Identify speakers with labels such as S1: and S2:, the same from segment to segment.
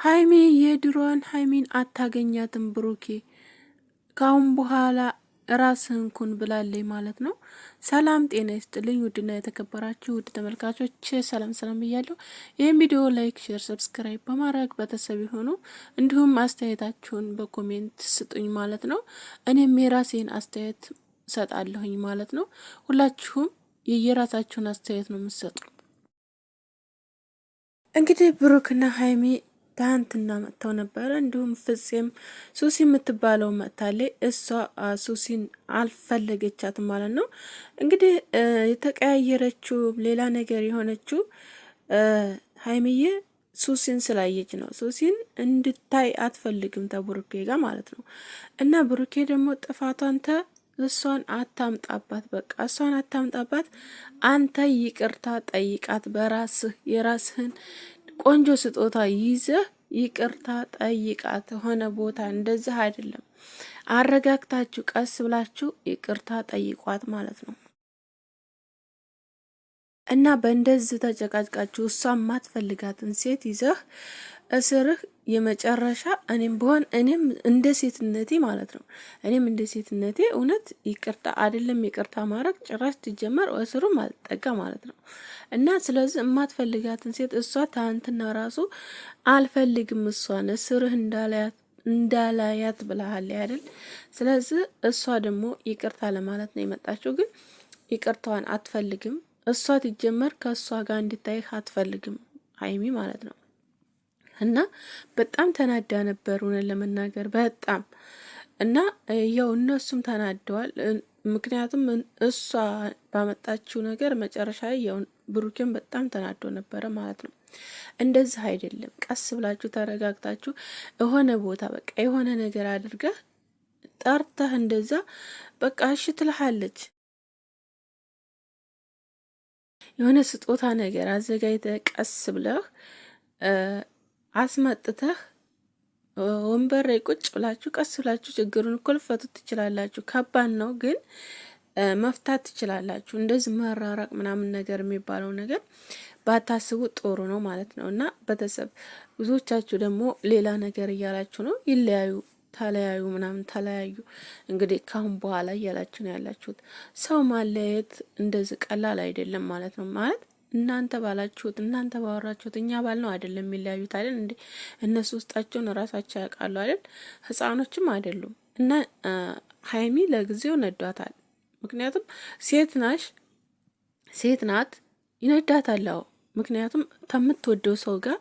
S1: ሃይሚ የድሮን ሃይሚን አታገኛትም ብሩኬ ካሁን በኋላ ራስህን ኩን ብላለች ማለት ነው። ሰላም ጤና ይስጥልኝ ውድና የተከበራችሁ ውድ ተመልካቾች ሰላም ብያለሁ። ይህን ቪዲዮ ላይክ፣ ሼር፣ ሰብስክራይብ በማድረግ ቤተሰብ ይሁኑ። እንዲሁም አስተያየታችሁን በኮሜንት ስጡኝ ማለት ነው። እኔም የራሴን አስተያየት ሰጣለሁኝ ማለት ነው። ሁላችሁም የየራሳችሁን አስተያየት ነው የምትሰጡ። እንግዲህ ብሩክና ሃይሚ ትናንትና መጥተው ነበረ። እንዲሁም ፍፄም ሱሲ የምትባለው መጥታለች። እሷ ሱሲን አልፈለገቻትም ማለት ነው። እንግዲህ የተቀያየረችው ሌላ ነገር የሆነችው ሃይሚዬ ሱሲን ስላየች ነው። ሱሲን እንድታይ አትፈልግም ተብሩኬ ጋር ማለት ነው። እና ብሩኬ ደግሞ ጥፋቷን እሷን አታምጣባት፣ በቃ እሷን አታምጣባት። አንተ ይቅርታ ጠይቃት፣ በራስህ የራስህን ቆንጆ ስጦታ ይዘህ ይቅርታ ጠይቃት። ሆነ ቦታ እንደዚህ አይደለም፣ አረጋግታችሁ ቀስ ብላችሁ ይቅርታ ጠይቋት ማለት ነው። እና በእንደዚህ ተጨቃጭቃችሁ እሷ ማትፈልጋትን ሴት ይዘህ እስርህ የመጨረሻ እኔም እንደ ሴትነቴ ማለት ነው። እኔም እንደ ሴትነቴ እውነት ይቅርታ አይደለም ይቅርታ ማድረግ ጭራሽ ትጀመር እስሩ ማልጠጋ ማለት ነው። እና ስለዚህ የማትፈልጋትን ሴት እሷ ታንትና ራሱ አልፈልግም እሷን እስርህ እንዳላያት ብለሃል አይደል? ስለዚህ እሷ ደግሞ ይቅርታ ለማለት ነው የመጣችው፣ ግን ይቅርታዋን አትፈልግም። እሷ ትጀመር ከእሷ ጋር እንድታይህ አትፈልግም ሃይሚ ማለት ነው። እና በጣም ተናዳ ነበር እውነት ለመናገር በጣም እና ያው እነሱም ተናደዋል። ምክንያቱም እሷ ባመጣችው ነገር መጨረሻ ያው ብሩኬን በጣም ተናዶ ነበረ ማለት ነው። እንደዚህ አይደለም፣ ቀስ ብላችሁ ተረጋግታችሁ የሆነ ቦታ በቃ የሆነ ነገር አድርገህ ጠርተህ እንደዛ በቃ እሺ ትልሃለች። የሆነ ስጦታ ነገር አዘጋጅተህ ቀስ ብለህ አስመጥተህ ወንበር ላይ ቁጭ ብላችሁ ቀስ ብላችሁ ችግሩን እኮ ልፈቱት ትችላላችሁ። ከባድ ነው ግን መፍታት ትችላላችሁ። እንደዚህ መራራቅ ምናምን ነገር የሚባለው ነገር ባታስቡ ጥሩ ነው ማለት ነው። እና ቤተሰብ ብዙዎቻችሁ ደግሞ ሌላ ነገር እያላችሁ ነው። ይለያዩ፣ ተለያዩ፣ ምናምን ተለያዩ። እንግዲህ ካሁን በኋላ እያላችሁ ነው ያላችሁት። ሰው ማለየት እንደዚህ ቀላል አይደለም ማለት ነው። ማለት እናንተ ባላችሁት እናንተ ባወራችሁት እኛ ባል ነው አይደለም የሚለያዩት አይደል እንዴ? እነሱ ውስጣቸውን ራሳቸው ያውቃሉ አይደል? ህፃኖችም አይደሉም። እና ሃይሚ ለጊዜው ነዷታል። ምክንያቱም ሴት ናት፣ ይነዳታል። ምክንያቱም ከምትወደው ሰው ጋር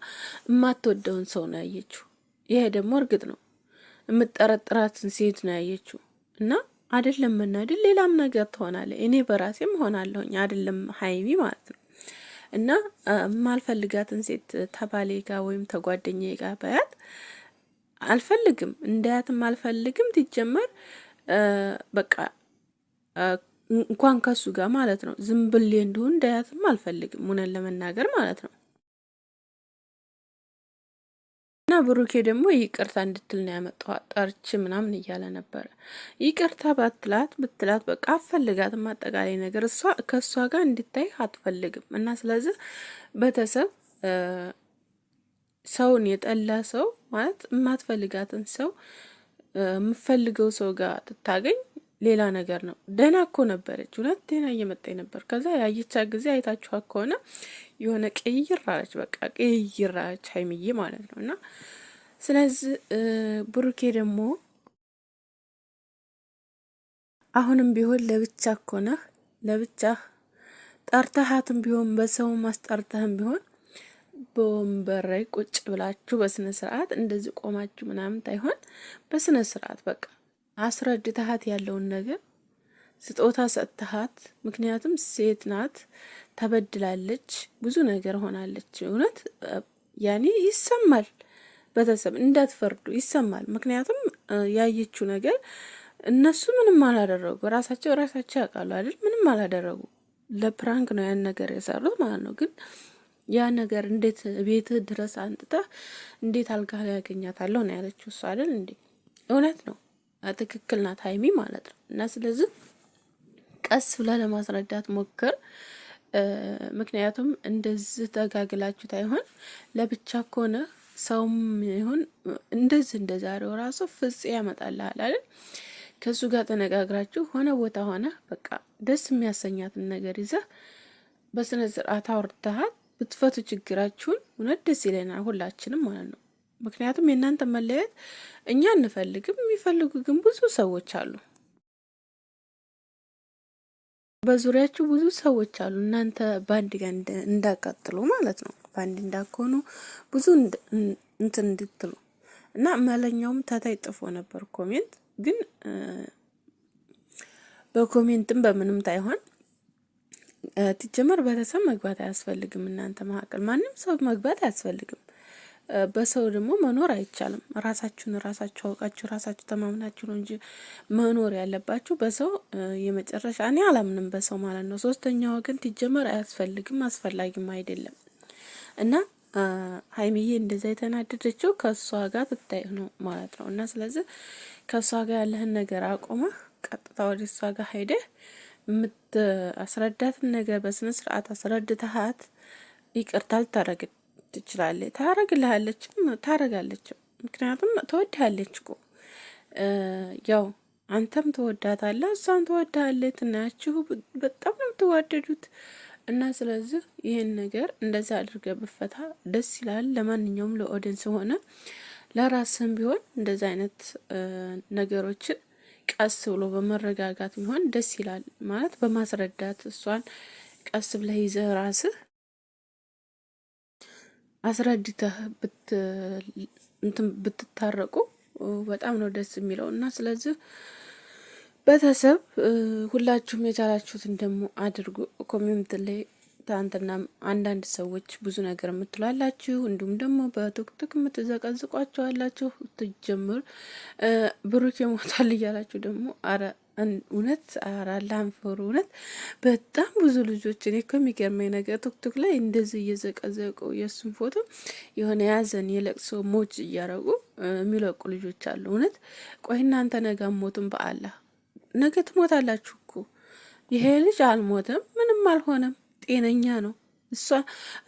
S1: የማትወደውን ሰው ነው ያየችው። ይሄ ደግሞ እርግጥ ነው የምጠረጥራትን ሴት ነው ያየችው። እና አይደለም መናደድ ሌላም ነገር ትሆናለች። እኔ በራሴም ሆናለሁኝ አይደለም ሃይሚ ማለት ነው። እና ማልፈልጋትን ሴት ተባሌ ጋር ወይም ተጓደኛዬ ጋር ባያት አልፈልግም፣ እንዳያትም አልፈልግም። ትጀመር በቃ እንኳን ከሱ ጋር ማለት ነው ዝም ብሌ እንደሆነ እንዳያትም አልፈልግም፣ ሙነን ለመናገር ማለት ነው። እና ብሩኬ ደግሞ ይቅርታ እንድትል ነው ያመጣው። ጠርች ምናምን እያለ ነበረ። ይቅርታ ብትላት በቃ አትፈልጋትም። አጠቃላይ ነገር እሷ ከእሷ ጋር እንድታይ አትፈልግም። እና ስለዚህ ቤተሰብ ሰውን የጠላ ሰው ማለት የማትፈልጋትን ሰው የምፈልገው ሰው ጋር ትታገኝ ሌላ ነገር ነው። ደህና እኮ ነበረች፣ እውነት ደህና እየመጣኝ ነበር። ከዛ ያየቻ ጊዜ አይታችኋት ከሆነ የሆነ ቅይር አለች፣ በቃ ቅይር አለች ሃይሚዬ ማለት ነው። እና ስለዚህ ብሩኬ ደግሞ አሁንም ቢሆን ለብቻ እኮ ነህ፣ ለብቻ ጠርተሃትም ቢሆን በሰው ማስጠርተህም ቢሆን በወንበር ላይ ቁጭ ብላችሁ በስነ ስርዓት እንደዚህ ቆማችሁ ምናምን ታይሆን በስነ ስርዓት በቃ አስረድተሃት ያለውን ነገር ስጦታ ሰጥተሃት። ምክንያቱም ሴት ናት፣ ተበድላለች፣ ብዙ ነገር ሆናለች። እውነት ያኔ ይሰማል። ቤተሰብ እንዳትፈርዱ፣ ይሰማል። ምክንያቱም ያየችው ነገር እነሱ ምንም አላደረጉ፣ ራሳቸው ያውቃሉ አይደል? ምንም አላደረጉ። ለፕራንክ ነው ያን ነገር የሰሩት ማለት ነው። ግን ያ ነገር እንዴት ቤትህ ድረስ አንጥተህ እንዴት አልጋ ላይ ያገኛታለሁ ነው ያለችው እሷ አይደል እንዴ? እውነት ነው፣ ትክክል ናት ሃይሚ ማለት ነው። እና ስለዚህ ቀስ ብለህ ለማስረዳት ሞክር። ምክንያቱም እንደዚህ ተጋግላችሁ ታይሆን ለብቻ ከሆነ ሰውም ይሁን እንደዚህ እንደዛሬው ራሱ ፍጽ ያመጣልሃል አይደል? ከሱ ጋር ተነጋግራችሁ ሆነ ቦታ ሆነ በቃ ደስ የሚያሰኛትን ነገር ይዘህ በስነ ስርዓት አውርተሃት ብትፈቱ ችግራችሁን እውነት ደስ ይለናል ሁላችንም ማለት ነው። ምክንያቱም የእናንተ መለየት እኛ እንፈልግም፣ የሚፈልጉ ግን ብዙ ሰዎች አሉ። በዙሪያችሁ ብዙ ሰዎች አሉ። እናንተ ባንድ ጋር እንዳቀጥሉ ማለት ነው። ባንድ እንዳኮኑ ብዙ እንትን እንድትሉ እና መለኛውም ታታይ ጥፎ ነበር ኮሜንት ግን በኮሜንትም በምንም ታይሆን ትጀመር ቤተሰብ መግባት አያስፈልግም። እናንተ መካከል ማንም ሰው መግባት አያስፈልግም። በሰው ደግሞ መኖር አይቻልም። ራሳችሁን ራሳችሁ አውቃችሁ ራሳችሁ ተማምናችሁ ነው እንጂ መኖር ያለባችሁ በሰው የመጨረሻ እኔ አላምንም በሰው ማለት ነው። ሶስተኛ ወገን ትጀመር አያስፈልግም፣ አስፈላጊም አይደለም እና ሀይሚዬ እንደዛ የተናደደችው ከሷ ጋር ትታይ ነው ማለት ነው። እና ስለዚህ ከሷ ጋር ያለህን ነገር አቆመህ ቀጥታ ወደ እሷ ጋር ሄደህ የምታስረዳትን ነገር በስነ ስርዓት አስረድተሃት ይቅርታ ልታረግ ትችላለች። ታረግልሃለችም ታረጋለችም። ምክንያቱም ትወድሃለች እኮ ያው አንተም ትወዳታለህ እሷም ትወድሃለች። እናያችሁ በጣም ነው የምትዋደዱት እና ስለዚህ ይህን ነገር እንደዛ አድርገህ ብፈታ ደስ ይላል። ለማንኛውም ለኦዲየንስ ሆነ ለራስህም ቢሆን እንደዛ አይነት ነገሮችን ቀስ ብሎ በመረጋጋት ቢሆን ደስ ይላል። ማለት በማስረዳት እሷን ቀስ ብለህ ይዘህ ራስህ አስረድተህ ብትታረቁ በጣም ነው ደስ የሚለው እና ስለዚህ ቤተሰብ ሁላችሁም የቻላችሁትን ደግሞ አድርጉ። ኮሜንት ላይ ትናንትና አንዳንድ ሰዎች ብዙ ነገር የምትሏላችሁ፣ እንዲሁም ደግሞ በቲክቶክ የምትዘቀዝቋቸው አላችሁ። ትጀምር ብሩክ ሞታል እያላችሁ ደግሞ አረ እውነት አራላንፈሩ እውነት በጣም ብዙ ልጆች እኔ እኮ የሚገርመኝ ነገር ቲክቶክ ላይ እንደዚህ እየዘቀዘቁ የእሱን ፎቶ የሆነ ያዘን የለቅሶ ሞጅ እያረጉ የሚለቁ ልጆች አሉ። እውነት ቆይ እናንተ ነገ ሞቱን በአላህ ነገ ትሞታላችሁ እኮ። ይሄ ልጅ አልሞተም፣ ምንም አልሆነም፣ ጤነኛ ነው።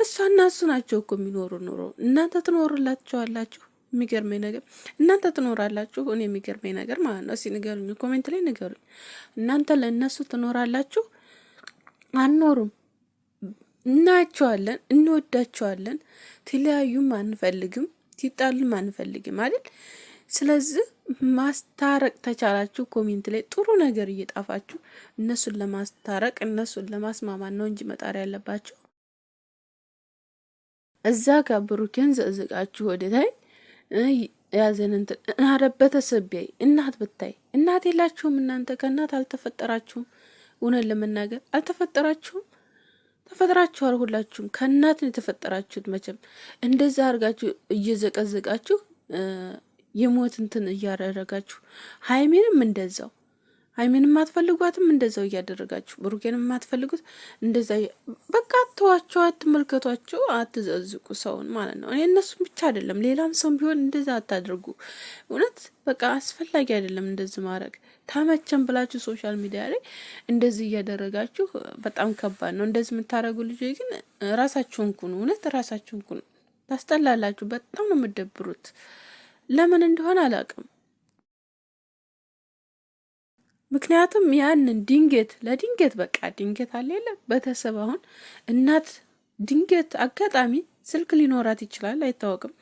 S1: እሷና እሱ ናቸው እኮ የሚኖሩ ኑሮ። እናንተ ትኖሩላችኋላችሁ። የሚገርመኝ ነገር እናንተ ትኖራላችሁ። እኔ የሚገርመኝ ነገር ማለት ነው። እስኪ ንገሩኝ፣ ኮሜንት ላይ ንገሩኝ። እናንተ ለእነሱ ትኖራላችሁ? አንኖሩም። እናያቸዋለን፣ እንወዳቸዋለን። ትለያዩም አንፈልግም፣ ትጣሉም አንፈልግም አይደል? ስለዚህ ማስታረቅ ተቻላችሁ ኮሜንት ላይ ጥሩ ነገር እየጣፋችሁ እነሱን ለማስታረቅ እነሱን ለማስማማት ነው እንጂ መጣር ያለባችሁ እዛ ጋር ብሩኬን ዘዝቃችሁ ወደታይ ያዘንን አረበተሰብ ቢያይ እናት ብታይ እናት የላችሁም እናንተ ከእናት አልተፈጠራችሁም። እውነት ለመናገር አልተፈጠራችሁም። ተፈጥራችኋል። ሁላችሁም ከእናት ነው የተፈጠራችሁት። መቼም እንደዛ አድርጋችሁ እየዘቀዘቃችሁ የሞት እንትን እያደረጋችሁ ሀይሜንም እንደዛው ሀይሜንም አትፈልጓትም እንደዛው እያደረጋችሁ ብሩኬንም የማትፈልጉት እንደዛ በቃ አትዋቸው፣ አትመልከቷቸው፣ አትዘዝቁ ሰውን ማለት ነው። እኔ እነሱም ብቻ አይደለም ሌላም ሰው ቢሆን እንደዛ አታድርጉ። እውነት በቃ አስፈላጊ አይደለም እንደዚህ ማድረግ። ታመቸን ብላችሁ ሶሻል ሚዲያ ላይ እንደዚህ እያደረጋችሁ በጣም ከባድ ነው። እንደዚህ የምታደርጉ ልጆች ግን ራሳችሁን ኩኑ። እውነት ራሳችሁን ኩኑ። ታስጠላላችሁ። በጣም ነው የምትደብሩት። ለምን እንደሆነ አላውቅም። ምክንያቱም ያንን ለድንገት በቃ ድንገት አለ የለ ቤተሰብ አሁን እናት ድንገት አጋጣሚ ስልክ ሊኖራት ይችላል፣ አይታወቅም።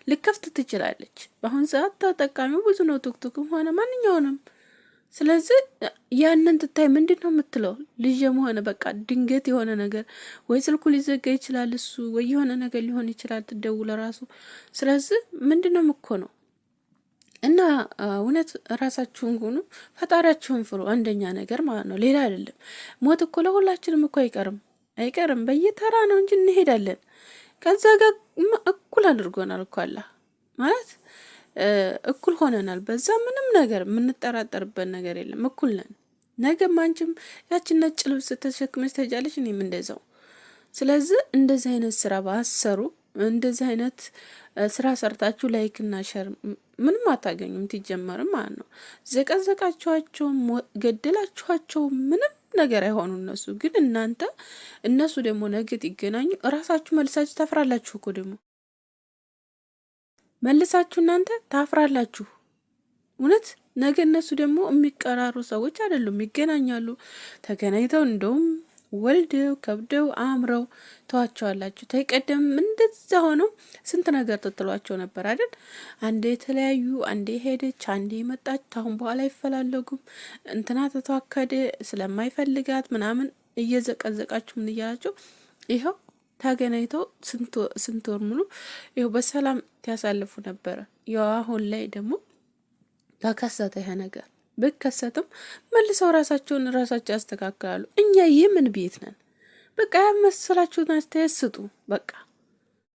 S1: ልከፍት ትችላለች። በአሁን ሰዓት ተጠቃሚው ብዙ ነው፣ ቲክቶክም ሆነ ማንኛውንም። ስለዚህ ያንን ትታይ ምንድን ነው የምትለው? ልጅም ሆነ በቃ ድንገት የሆነ ነገር ወይ ስልኩ ሊዘጋ ይችላል፣ እሱ ወይ የሆነ ነገር ሊሆን ይችላል፣ ትደውለ ራሱ። ስለዚህ ምንድን ነው ምኮ ነው እና እውነት ራሳችሁን ሁኑ፣ ፈጣሪያችሁን ፍሩ። አንደኛ ነገር ማለት ነው፣ ሌላ አይደለም። ሞት እኮ ለሁላችንም እኮ አይቀርም፣ በየተራ ነው እንጂ እንሄዳለን። ከዛ ጋር እኩል አድርጎናል እኮ አላህ ማለት እኩል ሆነናል። በዛ ምንም ነገር የምንጠራጠርበት ነገር የለም፣ እኩል ነን። ነገም አንቺም ያችን ነጭ ልብስ ተሸክመሽ ትሄጃለሽ፣ እኔም እንደዛው። ስለዚህ እንደዚህ አይነት ስራ ባሰሩ እንደዚህ አይነት ስራ ሰርታችሁ ላይክና ሸር ምንም አታገኙም። ትጀመርም ማለት ነው። ዘቀዘቃችኋቸው፣ ገደላችኋቸው፣ ምንም ነገር አይሆኑ እነሱ። ግን እነሱ ደግሞ ነገ ይገናኙ፣ እራሳችሁ መልሳችሁ ታፍራላችሁ እኮ ደግሞ መልሳችሁ እናንተ ታፍራላችሁ። እውነት ነገ እነሱ ደግሞ የሚቀራሩ ሰዎች አይደሉም፣ ይገናኛሉ። ተገናኝተው እንደውም ወልደው ከብደው አምረው ተዋቸዋላችሁ። ተይቀደም እንደዛ ሆነው ስንት ነገር ትጥሏቸው ነበር አይደል? አንዴ የተለያዩ፣ አንዴ ሄደች፣ አንዴ መጣች። ታሁን በኋላ አይፈላለጉም። እንትና ተተዋከደ ስለማይፈልጋት ምናምን እየዘቀዘቃችሁ ምን እያላችሁ ይኸው ተገናኝተው ስንት ወር ሙሉ ይኸው በሰላም ያሳልፉ ነበረ። ያው አሁን ላይ ደግሞ ተከሰተ ይሄ ነገር። ብከሰትም መልሰው ራሳቸውን ያስተካክላሉ። እኛ የምን ቤት ነን? በቃ ያመሰላችሁን አስተያየት ስጡ በቃ።